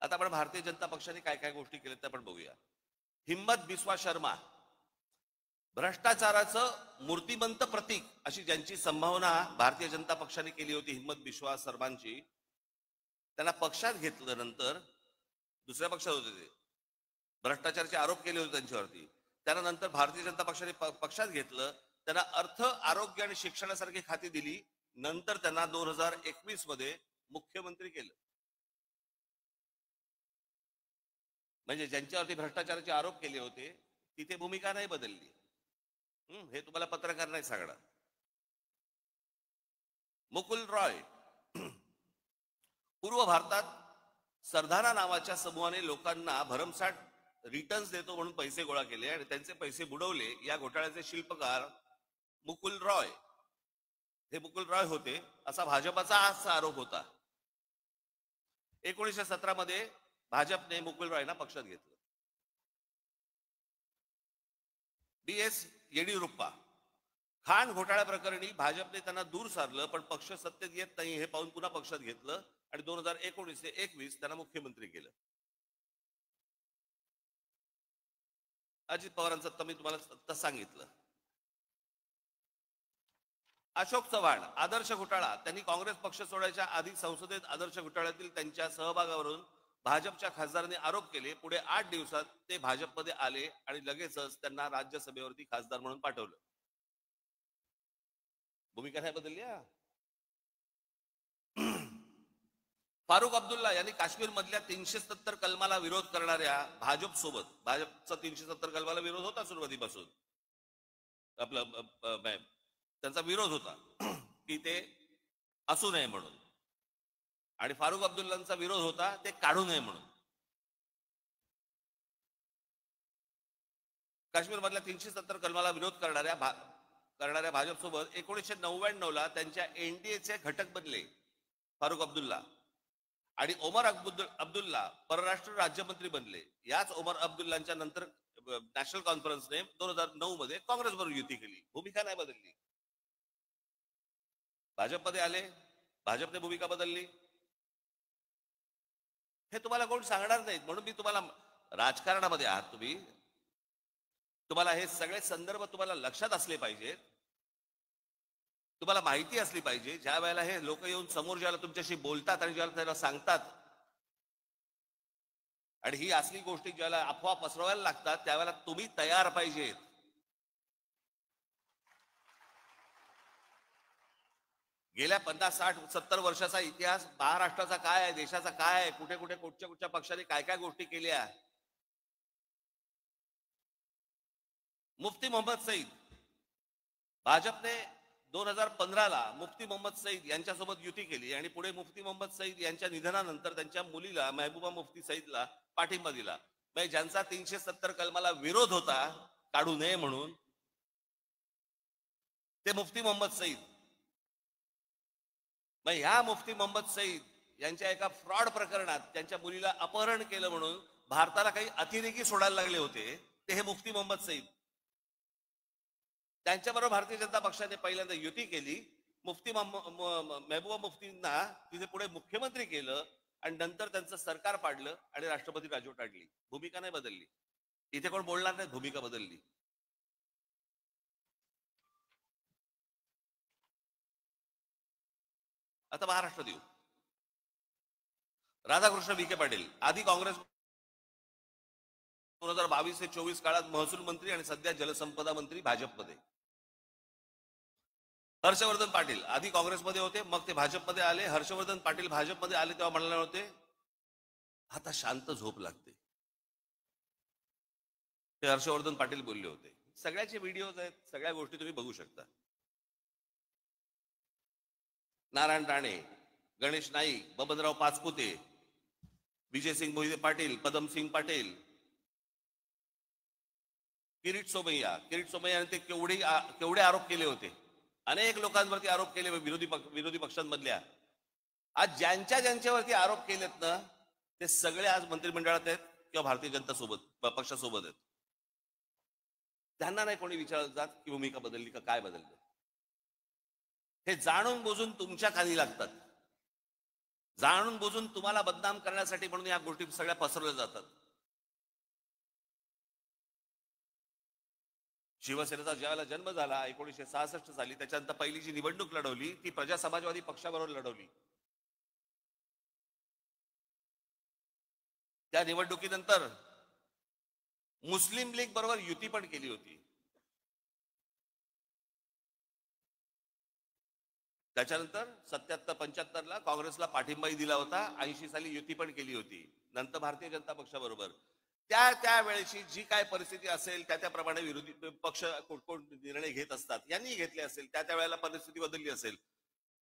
आता आपण भारतीय जनता पक्षाने काय काय गोष्टी केल्या ते आपण बघूया. हिम्मत बिस्वा शर्मा भ्रष्टाचाराचं मूर्तिमंत प्रतीक अशी ज्यांची संभावना भारतीय जनता पक्षाने केली होती, हिम्मत बिस्वा शर्मांची, त्यांना पक्षात घेतलं. नंतर दुसऱ्या पक्षात होते ते, भ्रष्टाचाराचे आरोप केले होते त्यांच्यावरती. त्यानंतर भारतीय जनता पक्षाने पक्षात घेतलं. त्यांना अर्थ, आरोग्य आणि शिक्षणासारखी खाती दिली. नंतर त्यांना 2021 मध्ये मुख्यमंत्री केलं. म्हणजे ज्यांच्यावरती भ्रष्टाचाराचे आरोप केले होते तिथे भूमिका नाही बदलली. हे तुम्हाला पत्रकार नाही सांगणार. मुकुल रॉय, पूर्व भारतात सरधाना नावाच्या समूहाने लोकांना भरमसाठ रिटर्न्स देतो म्हणून पैसे गोळा केले आणि त्यांचे पैसे बुडवले. या घोटाळ्याचे शिल्पकार मुकुल रॉय, हे मुकुल रॉय होते असा भाजपाचा असा आरोप होता. 1917 मध्ये भाजपने मुकुल रॉयना पक्षात घेतलं. DS येडियुरप्पा, खाण घोटाळ्या प्रकरणी भाजपने त्यांना दूर सारलं, पण पक्ष सत्तेत येत नाही हे पाहून पुन्हा पक्षात घेतलं आणि 2019 ते 21 त्यांना मुख्यमंत्री केलं. अजित पवारांचं तर मी तुम्हाला सांगितलं. अशोक चव्हाण, आदर्श घोटाळा, त्यांनी काँग्रेस पक्ष सोडायच्या आधी संसदेत आदर्श घोटाळ्यातील त्यांच्या सहभागावरून भाजपच्या खासदारांनी आरोप केले. पुढे 8 दिवसात ते भाजपमध्ये आले आणि लगेचच त्यांना राज्यसभेवरती खासदार म्हणून पाठवलं. भूमिका नाही बदलली. फारुख अब्दुल्ला यांनी काश्मीर मधल्या 370 कलमाला विरोध करणाऱ्या भाजप सोबत, भाजपचा 370 कलमाला विरोध होता सुरुवातीपासून, आपलं त्यांचा विरोध होता की ते असू नये म्हणून, आणि फारुख अब्दुल्लांचा विरोध होता ते काढू नये म्हणून. काश्मीर मधल्या 370 कलमाला विरोध करणाऱ्या भाजप सोबत 1999 ला त्यांच्या NDAचे घटक बनले फारुख अब्दुल्ला, आणि ओमर अब्दुल्ला परराष्ट्र राज्यमंत्री बनले. याच ओमर अब्दुल्लांच्या नंतर नॅशनल कॉन्फरन्सने 2009 मध्ये काँग्रेसबरोबर युती केली. भूमिका नाही बदलली. भाजपमध्ये आले, भाजपने भूमिका बदलली. हे तुम्हाला कोण सांगणार नाहीत. म्हणून मी तुम्हाला, राजकारणामध्ये आहात तुम्ही, तुम्हाला हे सगळे संदर्भ तुम्हाला लक्षात असले पाहिजेत, तुम्हाला माहिती असली पाहिजे. ज्या वेळेला हे लोक येऊन समोर ज्याला तुमच्याशी बोलतात आणि ज्याला त्याला सांगतात, आणि ही असली गोष्टी ज्याला अफवा पसरवायला लागतात, त्यावेळेला तुम्ही तयार पाहिजेत. गेल्या 50, 60, 70 वर्षाचा इतिहास महाराष्ट्राचा काय आहे, देशाचा काय आहे, कुठे कुठे कुठच्या कुठच्या पक्षाने काय काय गोष्टी केल्या. मुफ्ती मोहम्मद सईद, भाजपने 2015 ला मुफ्ती मोहम्मद सईद यांच्यासोबत युती केली आणि पुढे मुफ्ती मोहम्मद सईद यांच्या निधनानंतर त्यांच्या मुलीला महबूबा मुफ्ती सईदला पाठिंबा दिला. म्हणजे ज्यांचा 370 कलमाला विरोध होता काढू नये म्हणून, ते मुफ्ती मोहम्मद सईद. मग ह्या मुफ्ती मोहम्मद सईद यांच्या एका फ्रॉड प्रकरणात त्यांच्या मुलीला अपहरण केलं म्हणून भारताला काही अतिरेकी सोडायला लागले होते, ते हे मुफ्ती मोहम्मद सईद. त्यांच्याबरोबर भारतीय जनता पक्षाने पहिल्यांदा युती केली मुफ्ती महबूबा मुफ्तींना तिथे पुढे मुख्यमंत्री केलं आणि नंतर त्यांचं सरकार पाडलं आणि राष्ट्रपती राजवट आणली. भूमिका नाही बदलली. इथे कोण बोलणार नाही भूमिका बदलली. आता महाराष्ट्र देऊ. राधाकृष्ण विखे पाटील आधी काँग्रेस 2022 ते 24 काळात महसूल मंत्री आणि सध्या जलसंपदा मंत्री भाजपमध्ये. हर्षवर्धन पाटील आधी काँग्रेसमध्ये होते, मग ते भाजपमध्ये आले. हर्षवर्धन पाटील भाजपमध्ये आले तेव्हा म्हणाले होते आता शांत झोप लागते. ते हर्षवर्धन पाटील बोलले होते. सगळ्याचे व्हिडिओज आहेत, सगळ्या गोष्टी तुम्ही बघू शकता. नारायण राणे, गणेश नाईक, बबनराव पाचपुते, विजयसिंग मोहिते पाटील, पदमसिंग पाटील, किरीट सोमय्या ते केवढे आरोप केले होते. अनेक लोकांवरती आरोप केले विरोधी पक्षांमधल्या. आज ज्यांच्यावरती आरोप केलेत ना ते सगळे आज मंत्रिमंडळात आहेत किंवा भारतीय जनता पक्षासोबत आहेत. त्यांना नाही कोणी विचारत जात की भूमिका बदलली का काय बदललं. हे जाणून बुजून तुमच्या खाली लागतात. जाणून बुजून तुम्हाला बदनाम करण्यासाठी म्हणून या गोष्टी सगळ्या पसरवल्या जातात. शिवसेनेचा ज्यावेळेला जन्म झाला 1966 साली, त्याच्यानंतर पहिली जी निवडणूक लढवली ती प्रजा समाजवादी पक्षाबरोबर लढवली. त्या निवडणुकीनंतर मुस्लिम लीग बरोबर युती पण केली होती. त्याच्यानंतर 77-75 ला काँग्रेसला पाठिंबाही दिला होता. 80 साली युती पण केली होती. नंतर भारतीय जनता पक्षाबरोबर त्या वेळेची जी काय परिस्थिती असेल त्याप्रमाणे विरोधी पक्ष कोण निर्णय घेत असतात. यांनी घेतले असेल त्या वेळेला परिस्थिती बदलली असेल.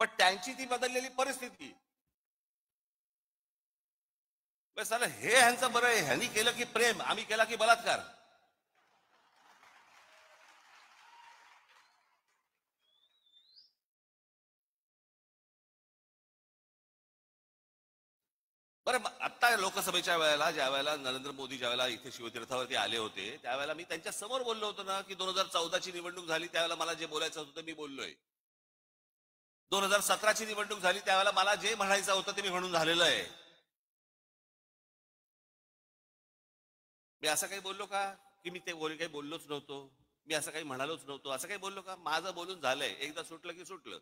पण त्यांची ती बदललेली परिस्थिती हे ह्यांचं बरं आहे. ह्यांनी केलं की प्रेम, आम्ही केला की बलात्कार. बरं आता लोकसभेच्या वेळेला ज्या वेळेला नरेंद्र मोदी ज्या वेळेला इथे शिवतीर्थावरती आले होते त्यावेळेला मी त्यांच्या समोर बोललो होतो ना की 2014 ची निवडणूक झाली त्यावेळेला मला जे बोलायचं होतं ते मी बोललोय. 2017 ची निवडणूक झाली त्यावेळेला मला जे म्हणायचं होतं ते मी म्हणून झालेलं आहे. मी असं काही बोललो का की मी ते काही बोललोच नव्हतो, मी असं काही म्हणालोच नव्हतो, असं काही बोललो का? माझं बोलून झालंय. एकदा सुटलं की सुटलं.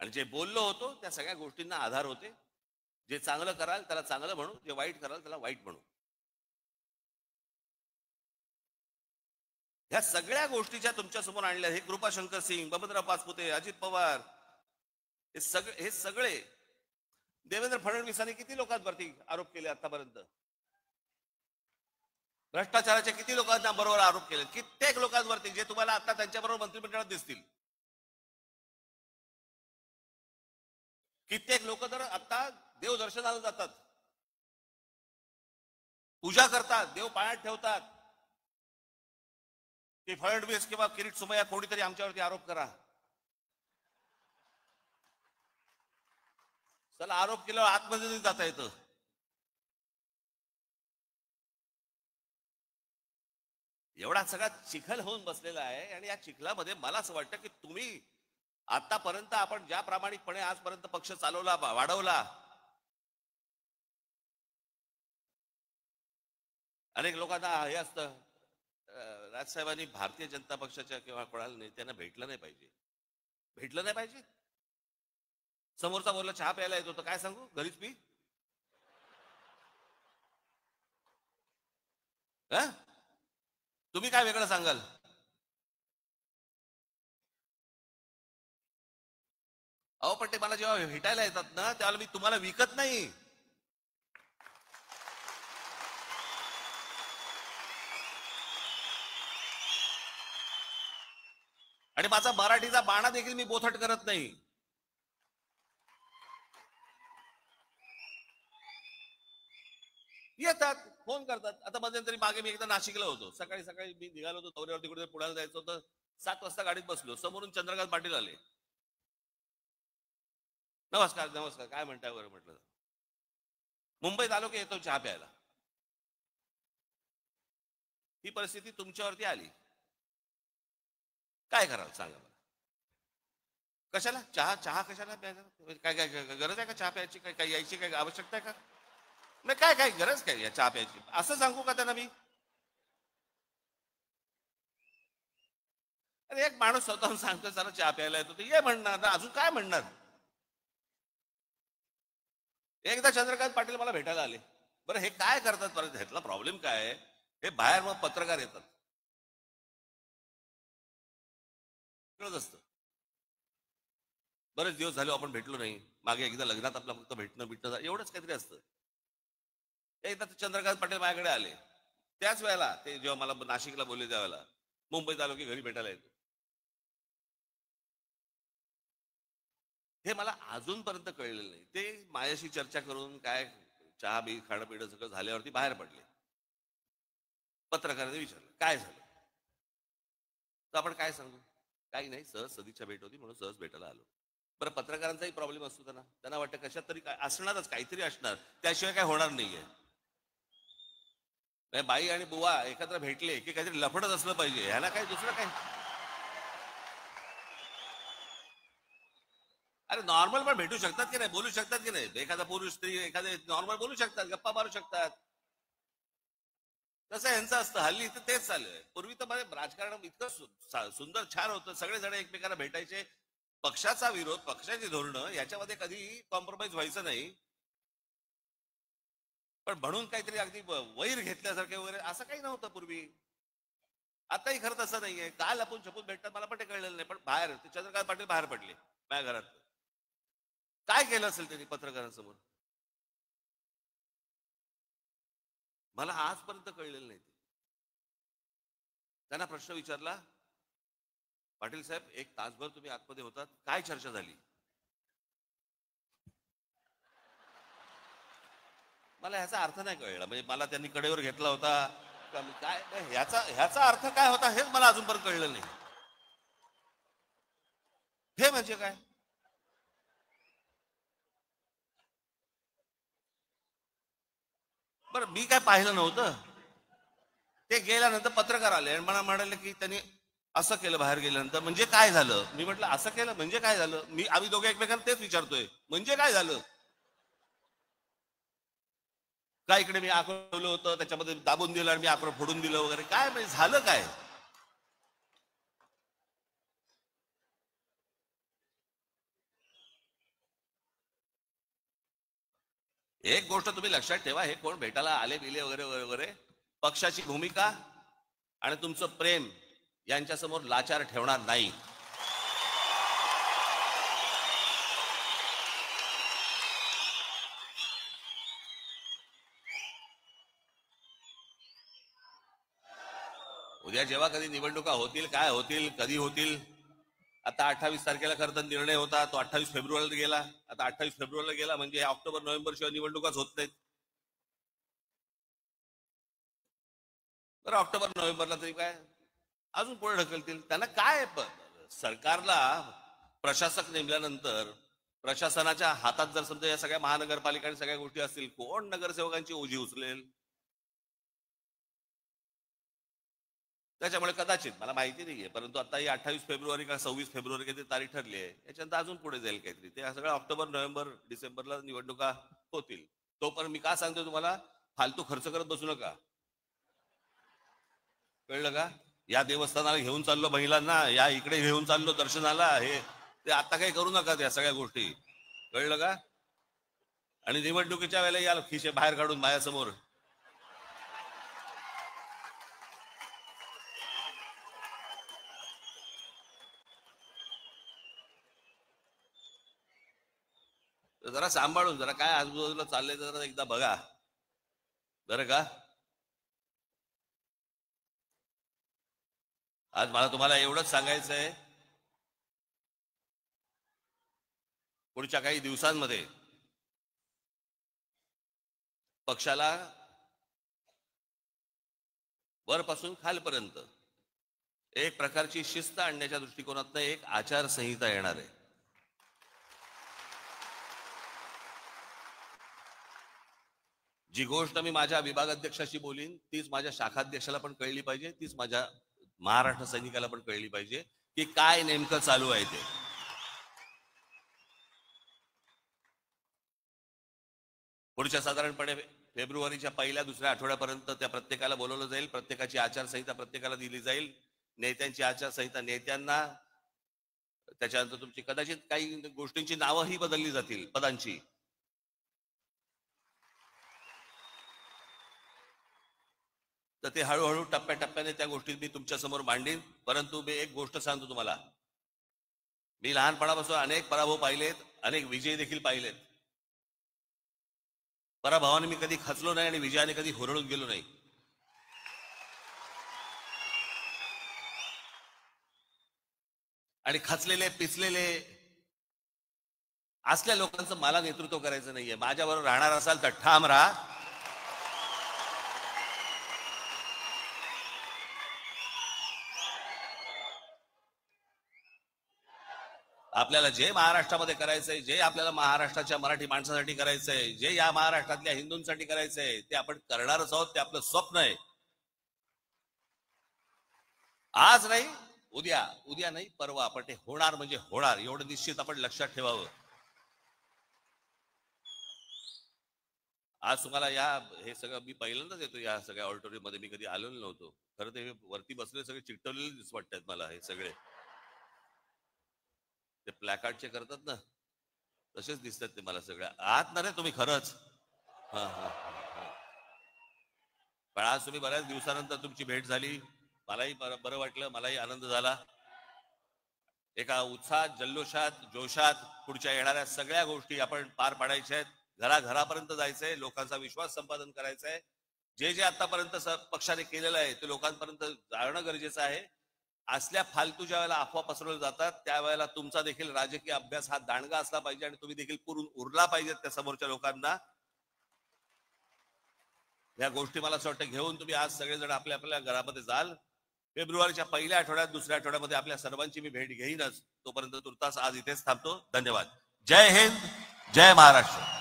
आणि जे बोललो होतो त्या सगळ्या गोष्टींना आधार होते. जे चांगलं कराल त्याला चांगलं म्हणू, जे वाईट कराल त्याला वाईट म्हणू. ह्या सगळ्या गोष्टीच्या तुमच्या समोर आणल्या. हे कृपाशंकर सिंग, बबनराव पाचपुते, अजित पवार, हे सगळे देवेंद्र फडणवीसांनी किती लोकांवरती आरोप केले आतापर्यंत? भ्रष्टाचाराचे किती लोकांना बरोबर आरोप केले? कित्येक लोकांवरती जे तुम्हाला आता त्यांच्याबरोबर मंत्रिमंडळात दिसतील. कित्येक लोक तर आता देव दर्शनाला जातात, पूजा करतात, देव पायात ठेवतात की फडणवीस किंवा किरीट सोमय्या कोणीतरी आमच्यावरती आरोप करा. चला आरोप केल्यावर आतमध्ये जाता येतं. एवढा सगळा चिखल होऊन बसलेला आहे. आणि या चिखलामध्ये मला असं वाटतं की तुम्ही आतापर्यंत आपण ज्या प्रामाणिकपणे आजपर्यंत पक्ष चालवला, वाढवला, अनेक लोकांना हे असतं राजसाहेबांनी भारतीय जनता पक्षाच्या किंवा कोणाला नेत्यांना भेटलं नाही पाहिजे. समोरचा बोलला चहा प्यायला येतो तर काय सांगू, घरीच पी. तुम्ही काय वेगळं सांगाल? अहो पण ते मला जेव्हा भेटायला येतात ना त्यावेळेला मी तुम्हाला विकत नाही. आणि माझा मराठीचा बाणा देखील मी बोथट करत नाही. येतात, फोन करतात. आता मध्यंतरी मागे मी एकदा नाशिकला होतो. सकाळी सकाळी मी निघालो होतो दौऱ्यावरती, कुठे पुण्याला जायचं होतं. 7 वाजता गाडीत बसलो, समोरून चंद्रकांत पाटील आले. नमस्कार काय म्हणताय बरं म्हटलं. मुंबईत आलो की येतो चहा प्यायला. ती परिस्थिती तुमच्यावरती आली, काय कराल सांगा मला? कशाला चहा चहा कशाला प्यायला? काय काय काय गरज आहे का चहा प्यायची? काय काय यायची काय आवश्यकता आहे का? नाही, काय काय गरज काय या चहा प्यायची असं सांगू का त्यांना मी? अरे एक माणूस स्वतःहून सांगतो जरा चहा प्यायला येतो, ते ये म्हणणार ना, अजून काय म्हणणार? एकदा चंद्रकांत पाटील मला भेटायला आले. बरं हे काय करतात परत, ह्यातला प्रॉब्लेम काय आहे? हे बाहेर मग पत्रकार येतात, कळत असतं. बरेच दिवस झाले आपण भेटलो नाही, मागे एकदा लग्नात आपलं फक्त भेटणं भेटणं एवढंच काहीतरी असतं. एकदा ते चंद्रकांत पाटील माझ्याकडे आले, त्याच वेळेला ते जेव्हा मला नाशिकला बोलले त्यावेळेला मुंबईत आलो की घरी भेटायला येतो. हे मला अजूनपर्यंत कळलेलं नाही. ते माझ्याशी चर्चा करून काय चहा बी खाणं पिणं सगळं झाल्यावरती बाहेर पडले. पत्रकाराने विचारलं काय झालं, तर आपण काय सांगू? काही नाही, सहज सदिच्छा भेट होती म्हणून सहज भेटायला आलो. बरं पत्रकारांचाही प्रॉब्लेम असतो, त्यांना वाटतं कशात तरी काय असणारच, काहीतरी असणार, त्याशिवाय काय होणार नाहीये. बाई आणि बुवा एकत्र भेटले की काहीतरी लफडच असलं पाहिजे, ह्याला काय दुसरं काय? अरे नॉर्मल पण भेटू शकतात की नाही, बोलू शकतात की नाही? एखादा पुरुष स्त्री एखादे नॉर्मल बोलू शकतात, गप्पा मारू शकतात. तसं यांचं असतं हल्ली, तर तेच चालू आहे. पूर्वी तर मध्ये राजकारण इतकं सुंदर छान होतं, सगळेजण एकमेकांना भेटायचे. पक्षाचा विरोध, पक्षाची धोरणं याच्यामध्ये कधी कॉम्प्रोमाइज व्हायचं नाही. पण म्हणून काहीतरी अगदी वैर घेतल्यासारखे वगैरे असं काही नव्हतं पूर्वी. आताही खरं तसं नाहीये. काल आपण छपून भेटतात मला पण ते कळलेलं नाही, पण बाहेर ते चंद्रकांत पाटील बाहेर पडले माझ्या घरात. काय केलं असेल त्यांनी पत्रकारांसमोर, मला आजपर्यंत कळलेलं नाही. त्यांना प्रश्न विचारला, पाटील साहेब एक तासभर तुम्ही आतमध्ये होतात, काय चर्चा झाली? मला ह्याचा अर्थ नाही कळला. म्हणजे मला त्यांनी कडेवर घेतला होता का काय? ह्याचा ह्याचा अर्थ काय होता हेच मला अजूनपर्यंत कळलं नाही. हे म्हणजे काय? बरं मी काय पाहिलं नव्हतं. ते गेल्यानंतर पत्रकार आले आणि मला म्हणाले की त्यांनी असं केलं बाहेर गेल्यानंतर, म्हणजे काय झालं? मी म्हटलं असं केलं म्हणजे काय झालं? आम्ही दोघे एकमेकांना तेच विचारतोय, म्हणजे काय झालं? काय इकडे मी आकडलं होतं त्याच्यामध्ये दाबून दिलं आणि मी आकडं फोडून दिलं वगैरे, काय म्हणजे झालं काय? एक गोष्ट तुम्ही लक्षात ठेवा, हे कोण भेटायला आले बिले वगैरे वगैरे, पक्षाची भूमिका आणि तुमचं प्रेम यांच्यासमोर लाचार ठेवणार नाही. उद्या जेव्हा कधी निवडणुका होतील, काय होतील, कधी होतील, आता 28 तारखेला खरं तर निर्णय होता, तो 28 फेब्रुवारीला गेला. आता 28 फेब्रुवारीला गेला म्हणजे ऑक्टोबर नोव्हेंबर शिवाय निवडणुकाच होत नाहीत. तर ऑक्टोबर नोव्हेंबरला तरी काय अजून पुढे ढकलतील. त्यांना काय सरकारला प्रशासक नेमल्यानंतर प्रशासनाच्या हातात जर समजा या सगळ्या महानगरपालिका आणि सगळ्या गोष्टी असतील, कोण नगरसेवकांची ओझी उचलेल? त्याच्यामुळे कदाचित मला माहिती नाहीये, परंतु आता ही 28 फेब्रुवारी का 26 फेब्रुवारी काहीतरी तारीख ठरली आहे, याच्यानंतर अजून पुढे जाईल काहीतरी. ते सगळं ऑक्टोबर नोव्हेंबर डिसेंबरला निवडणुका होतील. तोपर्यंत मी का सांगतो तुम्हाला, फालतू खर्च करत बसू नका. कळलं का? या देवस्थानाला घेऊन चाललो महिलांना, या इकडे घेऊन चाललो दर्शनाला, हे ते आता काही करू नका त्या सगळ्या गोष्टी. कळलं का? आणि निवडणुकीच्या वेळेला या खिशे बाहेर काढून माझ्यासमोर जरा सांभाळून, जरा काय आजूबाजूला चाललंय जरा एकदा बघा बरं का. आज मला तुम्हाला एवढंच सांगायचं आहे, पुढच्या काही दिवसांमध्ये पक्षाला वरपासून खालपर्यंत एक प्रकारची शिस्त आणण्याच्या दृष्टिकोनातून एक आचारसंहिता येणार आहे. जी गोष्ट मी माझ्या विभागाध्यक्षाशी बोलीन तीच माझ्या शाखाध्यक्षाला पण कळली पाहिजे, तीच माझ्या महाराष्ट्र सैनिकाला पण कळली पाहिजे की काय नेमकं चालू आहे ते. पुढच्या साधारणपणे फेब्रुवारीच्या पहिल्या दुसऱ्या आठवड्यापर्यंत त्या प्रत्येकाला बोलवलं जाईल, प्रत्येकाची आचारसंहिता प्रत्येकाला दिली जाईल, नेत्यांची आचारसंहिता नेत्यांना, त्याच्यानंतर तुमची कदाचित काही गोष्टींची नावंही बदलली जातील पदांची. तर ते हळूहळू टप्प्याटप्प्याने त्या गोष्टी मी तुमच्या समोर मांडीन. परंतु मी एक गोष्ट सांगतो तुम्हाला, मी लहानपणापासून अनेक पराभव पाहिलेत, अनेक विजय देखील पाहिलेत. पराभवाने मी कधी खचलो नाही आणि विजयाने कधी हुरळून गेलो नाही. आणि खचलेले पिचलेले असल्या लोकांचं मला नेतृत्व करायचं नाहीये. माझ्याबरोबर राहणार असाल तर ठाम राहा. आपल्याला जे महाराष्ट्रामध्ये करायचंय, जे आपल्याला महाराष्ट्राच्या मराठी माणसासाठी करायचंय, जे या महाराष्ट्रातल्या हिंदूंसाठी करायचंय ते आपण करणारच आहोत. ते आपलं स्वप्न आहे. आज नाही, उद्या, उद्या नाही परवा, आपण ते होणार म्हणजे होणार, एवढं निश्चित आपण लक्षात ठेवावं. आज तुम्हाला हे सगळं मी पहिल्यांदाच येतो या सगळ्या ऑडिटोरियम मध्ये. मी कधी आलेलो नव्हतो. खरं ते वरती बसले सगळे चिकटवलेले दिसत वाटतात मला. हे सगळे ते प्लॅकार्डचे करतात ना, तसेच दिसतात ते मला सगळ्या. आहात ना रे तुम्ही खरंच. हा हा. पण आज तुम्ही बऱ्याच दिवसानंतर तुमची भेट झाली, मलाही बरं वाटलं, मलाही आनंद झाला. एका उत्साहात, जल्लोषात, जोशात पुढच्या येणाऱ्या सगळ्या गोष्टी आपण पार पाडायच्या आहेत. घराघरापर्यंत जायचंय, लोकांचा विश्वास संपादन करायचंय. जे जे आतापर्यंत पक्षाने केलेलं आहे ते लोकांपर्यंत जाणं गरजेचं आहे. असल्या फालतू ज्या वेळेला अफवा पसरवल्या जातात त्यावेळेला तुमचा देखील राजकीय अभ्यास हा दांडगा असला पाहिजे आणि तुम्ही देखील पुरून उरला पाहिजेत त्या समोरच्या लोकांना. या गोष्टी मला असं वाटतं घेऊन तुम्ही आज सगळेजण आपल्या आपल्या घरामध्ये जाल. फेब्रुवारीच्या पहिल्या आठवड्यात, दुसऱ्या आठवड्यामध्ये आपल्या सर्वांची मी भेट घेईनच. तोपर्यंत तुर्तास आज इथेच थांबतो. धन्यवाद. जय हिंद, जय महाराष्ट्र.